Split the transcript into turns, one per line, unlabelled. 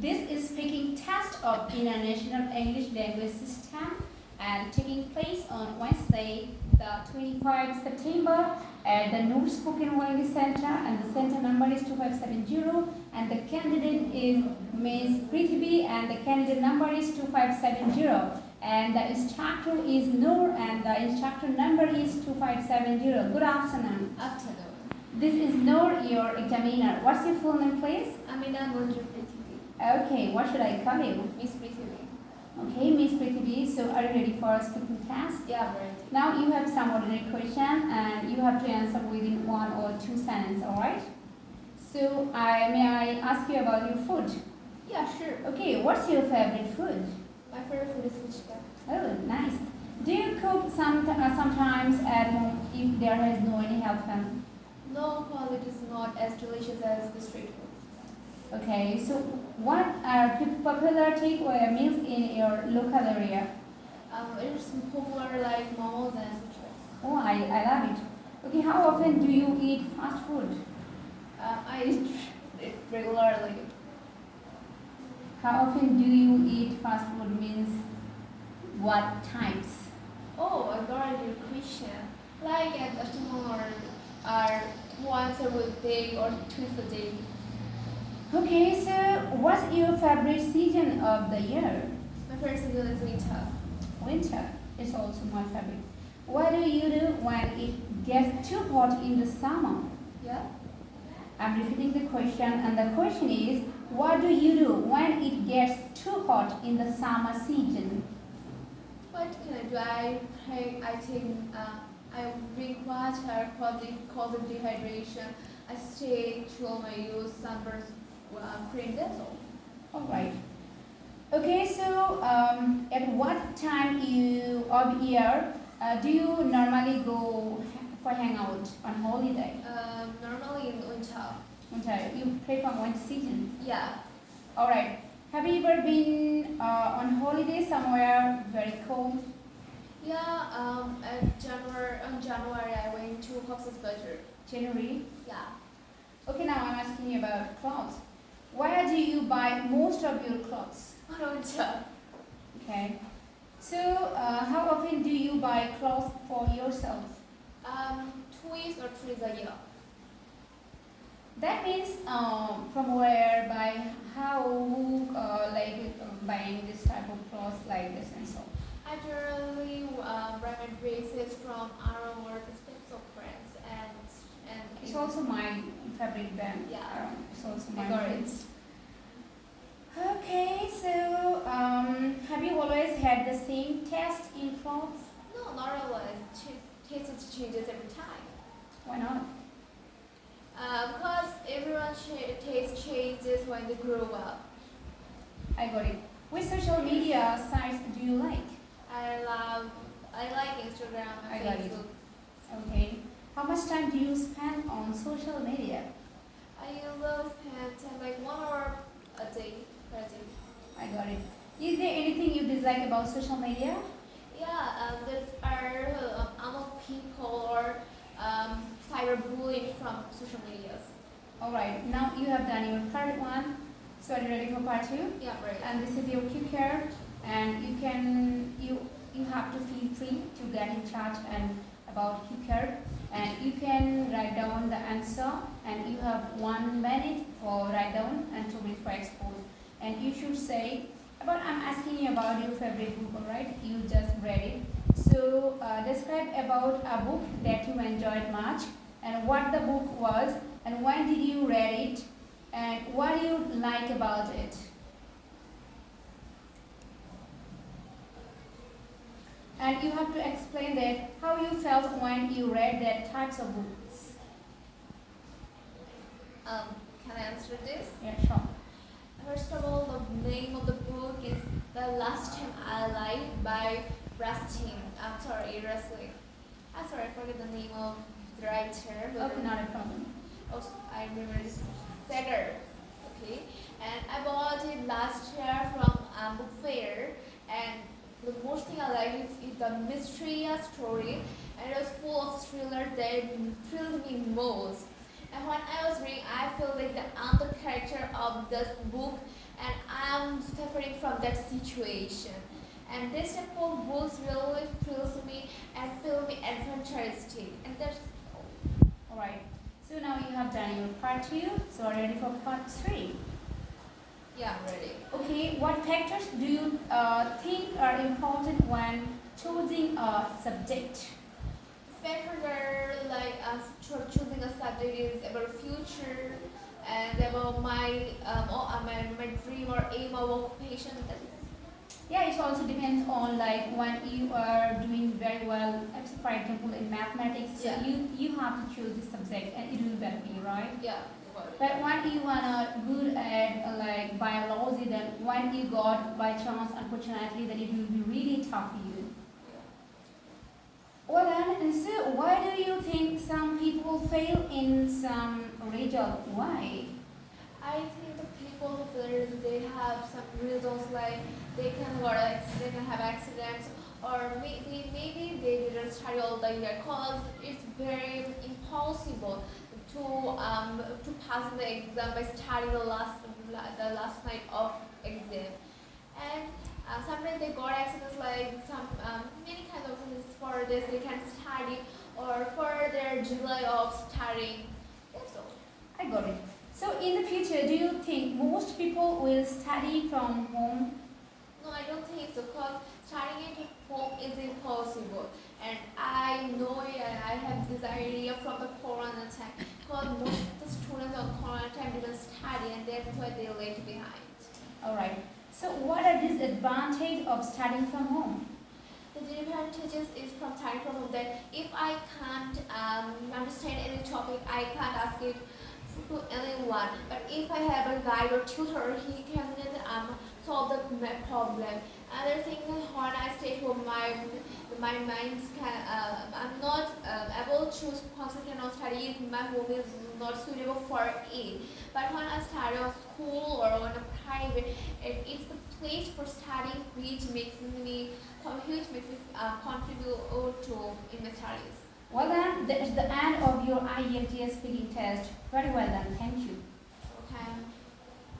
This is speaking test of International English Language System and taking place on Wednesday, the 25th September at the Noor Spoken Language Center, and the center number is 2570, and the candidate is Ms. Prithvi, and the candidate number is 2570, and the instructor is Noor, and the instructor number is 2570. Good afternoon.
Afternoon.
This is Noor, your examiner. What's your full name, please?
Amina Munjur Prithvi.
Okay, what should I call you?
Miss Prithvi.
Okay, Miss Prithvi, so are you ready for a speaking test?
Yeah, ready.
Now you have some ordinary question and you have to answer within 1 or 2 sentences, alright? So may I ask you about your food?
Yeah, sure.
Okay, what's your favorite food?
My favorite food is fuchka.
Oh, nice. Do you cook sometimes at home if there is no any help from?
No, because it is not as delicious as the street food.
Okay, so what are popular takeaway meals in your local area?
It is popular like momos and fuchkas.
Oh, I love it. Okay, how often do you eat fast food?
I eat it regularly.
How often do you eat fast food means what types?
Oh, I got your question. Like at afternoon or once a week or twice a day.
Okay, so what's your favorite season of the year?
My favorite season is winter.
Winter is also my favorite. What do you do when it gets too hot in the summer?
Yeah?
I'm repeating the question, and the question is, what do you do when it gets too hot in the summer season?
What can I do? I drink water, cause of dehydration. I stay chill my use sunburst cream, that's all.
Alright. Okay, so at what time of year do you normally go for hangout on holiday?
Normally in winter.
Winter, you prefer winter season.
Yeah.
Alright. Have you ever been on holiday somewhere very cold?
Yeah, in January I went to Cox's Bazar.
January?
Yeah.
Okay, now I'm asking you about clothes. Where do you buy most of your clothes?
On winter.
Okay. So, how often do you buy clothes for yourself?
Twice or thrice a year.
That means from where, by how, buying this type of clothes like this and so.
I generally buy my dresses from Aron or the types of brands and
It's also my favorite band.
Yeah.
It's also
I
my
got
favorite.
it.
Okay, so have you always had the same taste in clothes?
No, not always. Taste changes every time.
Why not?
Because everyone's taste changes when they grow up.
I got it. Which social media sites do you like?
I like Instagram
I
and
got it.
Facebook.
Okay. How much time do you spend on social media?
I usually spend like 1 hour a day per day.
I got it. Is there anything you dislike about social media?
Yeah, there are unknown people or cyberbullying from social medias.
Alright, now you have done your part 1. So are you ready for part 2?
Yeah, right.
And this is your cue card, and you have to feel free to get in touch and about cue card, and you can write down the answer, and you have 1 minute for write down and 2 minutes for expose. And you should say I'm asking you about your favorite book, alright? You just read it. So describe about a book that you enjoyed much, and what the book was, and when did you read it, and what do you like about it. And you have to explain that how you felt when you read that types of books.
Can I answer this?
Yeah, sure.
First of all, the name of the book is The Last Time I Lied by Rustin. Rustin. I'm sorry, I forget the name of the writer.
Okay, not a problem.
Also, I remember this Sager. Okay, and I bought it last year from book fair, and the most thing I like is the mysterious story, and it was full of thriller that thrilled me most. And when I was reading, I felt like I'm the character of this book, and I'm suffering from that situation. And this type of books really fills me and feel me adventuristic, and that's
Alright. So now you have done your part 2, so are you ready for part 3?
yeah, I'm ready.
Okay, what factors do you think are important when choosing a subject?
Factors are like choosing a subject is about future and about my dream or aim or occupation.
Yeah, it also depends on like when you are doing very well, for example in mathematics, so
Yeah.
you have to choose this subject and it will benefit you, right?
Yeah. What?
But when you are not good at like biology, then when you got by chance, unfortunately, then it will be really tough for you. Well then, so why do you think some people fail in some result? Why?
I think the people who fail, they have some reasons like they can got accident and have accidents, or maybe they didn't study all the year because it's very impossible to pass the exam by studying the last night of exam. And sometimes they got accidents like some many kinds of things. For this they can study or for their delay of studying. That's all.
I got it. So in the future, do you think most people will study from home?
No, I don't think so because studying at home is impossible. And I know it and I have this idea from the corona time because most of the students on corona time didn't study and that's why they left behind.
Alright. So what are the disadvantages of studying from home?
The disadvantages is from studying from home that if I can't understand any topic, I can't ask it to anyone. But if I have a guide or tutor, he can solve the problem. Other thing is when I stay home, my mind can I'm not able to concentrate on study if my home is not suitable for it. But when I study at school or on a private, it's the place for studying which makes me contribute to in my studies.
Well then, that is the end of your IELTS speaking test. Very well done. Thank you.
Okay.